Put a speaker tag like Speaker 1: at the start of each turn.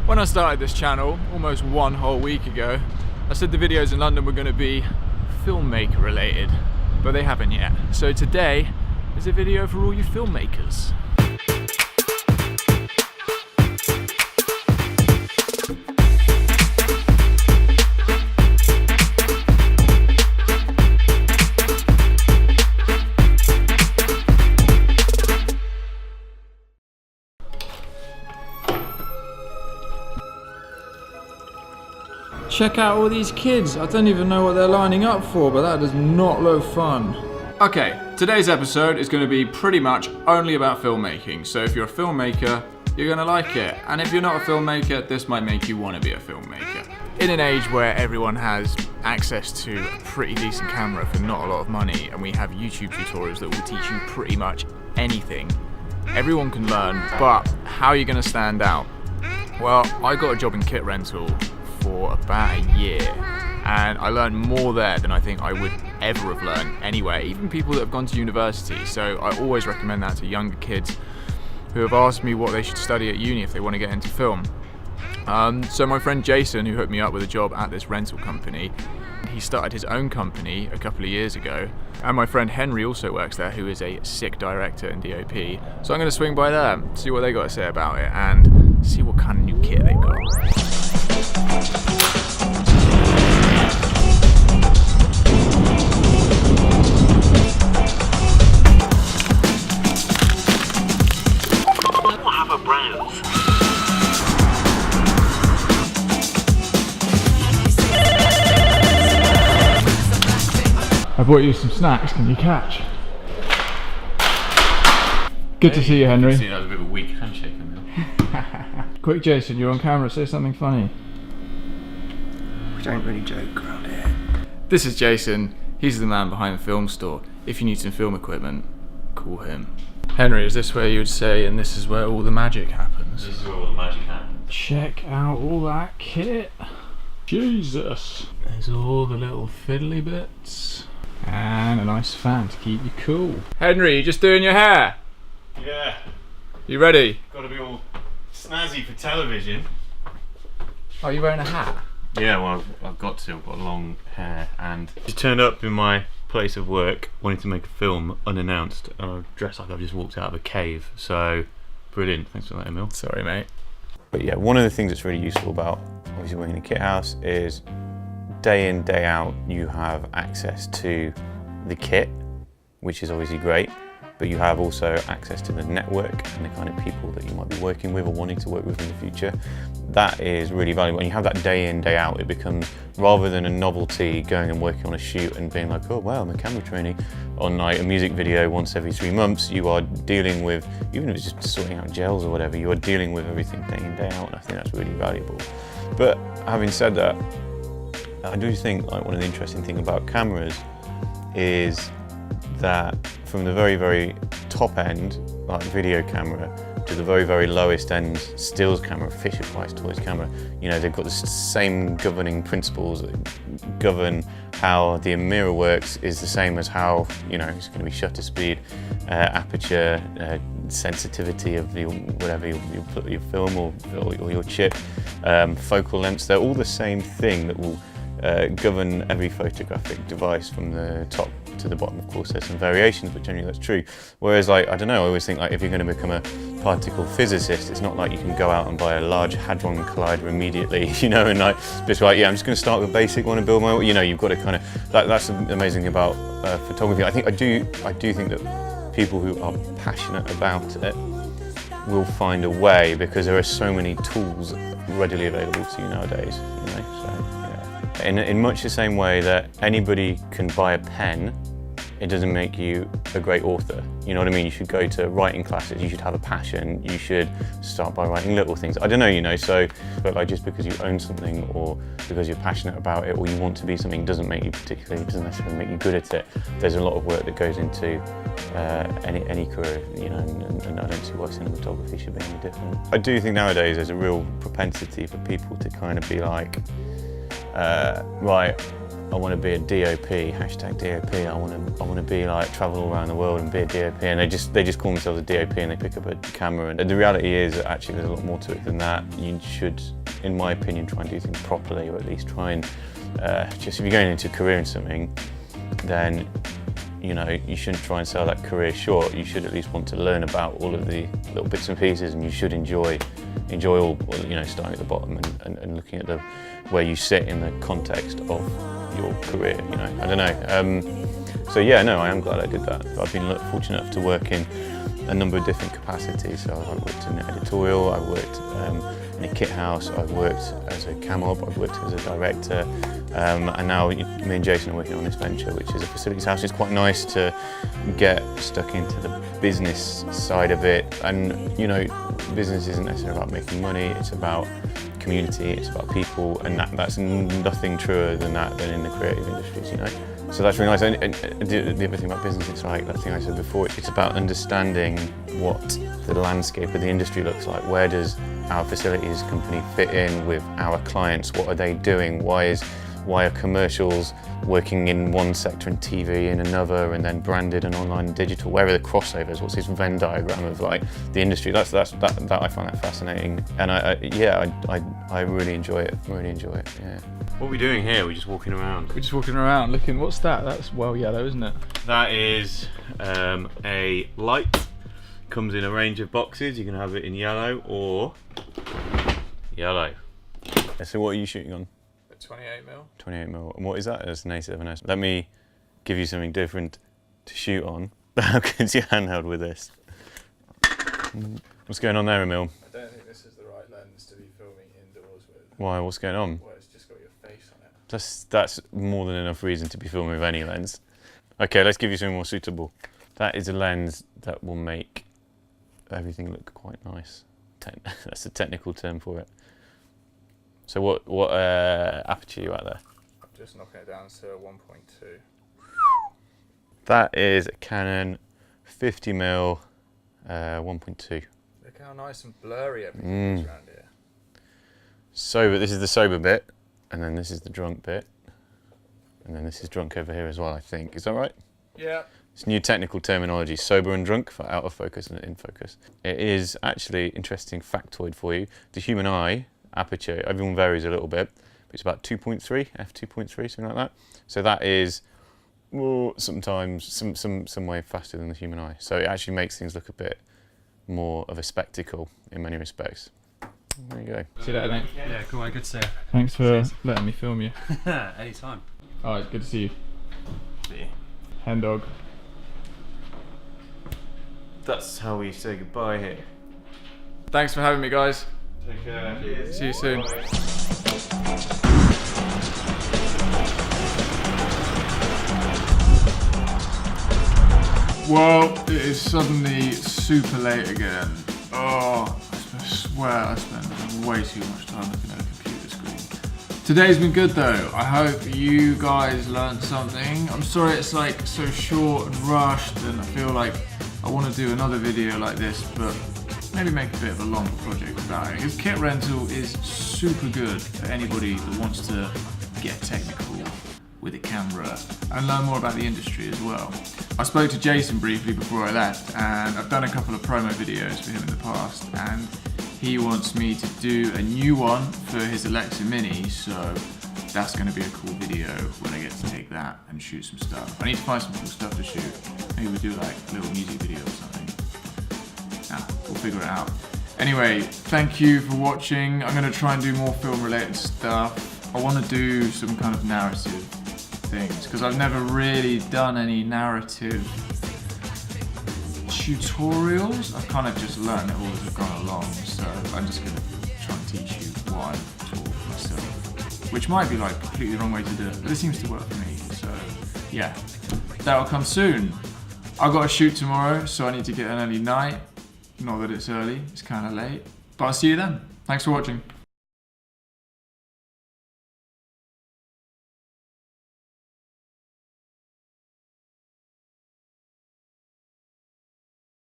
Speaker 1: When I started this channel, almost one whole week ago, I said the videos in London were going to be filmmaker related, but they haven't yet. So today is a video for all you filmmakers. Check out all these kids. I don't even know what they're lining up for, but that does not look fun. Okay, today's episode is going to be pretty much only about filmmaking. So if you're a filmmaker, you're going to like it. And if you're not a filmmaker, this might make you want to be a filmmaker. In an age where everyone has access to a pretty decent camera for not a lot of money, and we have YouTube tutorials that will teach you pretty much anything, everyone can learn, but how are you going to stand out? Well, I got a job in kit rental for about a year, and I learned more there than I think I would ever have learned anywhere, even people that have gone to university. So I always recommend that to younger kids who have asked me what they should study at uni if they want to get into film. So my friend Jason, who hooked me up with a job at this rental company, he started his own company a couple of years ago, and my friend Henry also works there, who is a sick director and DOP. So I'm going to swing by there, see what they got to say about it, and see what kind of new kit they've got. I bought you some snacks, can you catch? Good to see you, Henry.
Speaker 2: That was a bit of a weak handshake.
Speaker 1: Quick, Jason, you're on camera, say something funny.
Speaker 3: We don't really joke around here.
Speaker 1: This is Jason, he's the man behind the film store. If you need some film equipment, call him. Henry, is this where you would say, and this is where all the magic happens?
Speaker 2: This is where all the magic happens.
Speaker 1: Check out all that kit. Jesus. There's all the little fiddly bits. And a nice fan to keep you cool. Henry, you just doing your hair?
Speaker 2: Yeah.
Speaker 1: You ready?
Speaker 2: Got to be all snazzy for television.
Speaker 1: Oh, you wearing a hat?
Speaker 2: Yeah, well, I've got to. I've got long hair, and just turned up in my place of work, wanting to make a film unannounced, and I've dressed like I've just walked out of a cave. So, brilliant. Thanks for that, Emil.
Speaker 1: Sorry, mate.
Speaker 3: But yeah, one of the things that's really useful about obviously working in a kit house is day in, day out, you have access to the kit, which is obviously great, but you have also access to the network and the kind of people that you might be working with or wanting to work with in the future. That is really valuable. When you have that day in, day out, it becomes, rather than a novelty going and working on a shoot and being like, oh wow, I'm a camera training on like a music video once every 3 months, you are dealing with, even if it's just sorting out gels or whatever, you are dealing with everything day in, day out, and I think that's really valuable. But having said that, I do think like one of the interesting things about cameras is that from the very, very top end, like video camera, to the very, very lowest end stills camera, Fisher Price toys camera, you know, they've got the same governing principles that govern how the mirror works is the same as how, you know, it's going to be shutter speed, aperture, sensitivity of whatever you put your film or your chip, focal lengths. They're all the same thing that will govern every photographic device from the top to the bottom. Of course, there's some variations, but generally that's true. Whereas, like, I don't know, I always think like if you're going to become a particle physicist, it's not like you can go out and buy a large hadron collider immediately, you know, and like just like, yeah, I'm just going to start with a basic one and build my, you know, you've got to kind of, that's the amazing thing about photography. I do think that people who are passionate about it will find a way, because there are so many tools readily available to you nowadays, you know, so yeah. In much the same way that anybody can buy a pen, it doesn't make you a great author. You know what I mean? You should go to writing classes, you should have a passion, you should start by writing little things. I don't know, you know, so, but like just because you own something or because you're passionate about it or you want to be something doesn't make you particularly, doesn't necessarily make you good at it. There's a lot of work that goes into any career, you know, and I don't see why cinematography should be any different. I do think nowadays there's a real propensity for people to kind of be like, right, I want to be a DOP, hashtag DOP. I want to be like travel all around the world and be a DOP, and they just call themselves a DOP and they pick up a camera. And the reality is that actually there's a lot more to it than that. You should, in my opinion, try and do things properly, or at least try and just, if you're going into a career in something, then you shouldn't try and sell that career short. You should at least want to learn about all of the little bits and pieces, and you should enjoy all, starting at the bottom and looking at where you sit in the context of your career. I don't know. So yeah, no, I am glad I did that. I've been fortunate enough to work in a number of different capacities. So I've worked in editorial, I've worked in a kit house, I've worked as a cam op, I've worked as a director, and now me and Jason are working on this venture, which is a facilities house. It's quite nice to get stuck into the business side of it, and business isn't necessarily about making money, it's about community, it's about people, and that's nothing truer than that than in the creative industries, So that's really nice. And the other thing about business, it's like that thing I said before, it's about understanding what the landscape of the industry looks like. Where does our facilities company fit in with our clients? What are they doing? Why are commercials working in one sector and TV in another, and then branded and online and digital? Where are the crossovers? What's this Venn diagram of like the industry? That I find that fascinating, and I really enjoy it. Really enjoy it. Yeah.
Speaker 2: What are we doing here? We're just walking around.
Speaker 1: We're just walking around looking. What's that? That's well yellow, isn't it?
Speaker 2: That is a light. Comes in a range of boxes. You can have it in yellow or yellow.
Speaker 3: So what are you shooting on?
Speaker 1: 28mm.
Speaker 3: 28mm. And what is that? It's an A7S. Let me give you something different to shoot on. How good's your handheld with this? What's going on there, Emil?
Speaker 1: I don't think this is the right lens to be filming indoors with.
Speaker 3: Why? What's going on?
Speaker 1: Well, it's just got your face on it.
Speaker 3: That's more than enough reason to be filming with any lens. Okay, let's give you something more suitable. That is a lens that will make everything look quite nice. That's a technical term for it. So what aperture are you at there?
Speaker 1: I'm just knocking it down to 1.2.
Speaker 3: That is a Canon 50mm 1.2.
Speaker 1: Look how nice and blurry everything is around here.
Speaker 3: Sober, this is the sober bit, and then this is the drunk bit, and then this is drunk over here as well, I think. Is that right?
Speaker 1: Yeah.
Speaker 3: It's new technical terminology, sober and drunk for out of focus and in focus. It is actually interesting factoid for you. The human eye aperture, everyone varies a little bit, but it's about 2.3, f2.3, something like that. So that is sometimes some way faster than the human eye. So it actually makes things look a bit more of a spectacle in many respects. There you go.
Speaker 1: See you later, mate.
Speaker 4: Yeah, cool. I good to see you.
Speaker 1: Thanks for letting me film you.
Speaker 4: Anytime.
Speaker 1: Alright, good to see you.
Speaker 2: See you.
Speaker 1: Hen dog.
Speaker 3: That's how we say goodbye here.
Speaker 1: Thanks for having me, guys.
Speaker 2: Take care.
Speaker 3: Cheers.
Speaker 1: See you soon. Well, it is suddenly super late again. Oh, I swear I spent way too much time looking at a computer screen. Today's been good though. I hope you guys learned something. I'm sorry it's like so short and rushed, and I feel like I want to do another video like this, but maybe make a bit of a longer project about it. Because kit rental is super good for anybody that wants to get technical with a camera and learn more about the industry as well. I spoke to Jason briefly before I left, and I've done a couple of promo videos for him in the past, and he wants me to do a new one for his Alexa Mini, so that's going to be a cool video when I get to take that and shoot some stuff. I need to find some cool stuff to shoot. Maybe we'll do like a little music video or something. We'll figure it out. Anyway, thank you for watching. I'm going to try and do more film related stuff. I want to do some kind of narrative things because I've never really done any narrative tutorials. I've kind of just learned it all as I've gone along, so I'm just going to try and teach you what I've taught myself, which might be like completely the wrong way to do it, but it seems to work for me. So yeah, that'll come soon. I've got a shoot tomorrow, so I need to get an early night. Not that it's early, it's kind of late. But I'll see you then. Thanks for watching.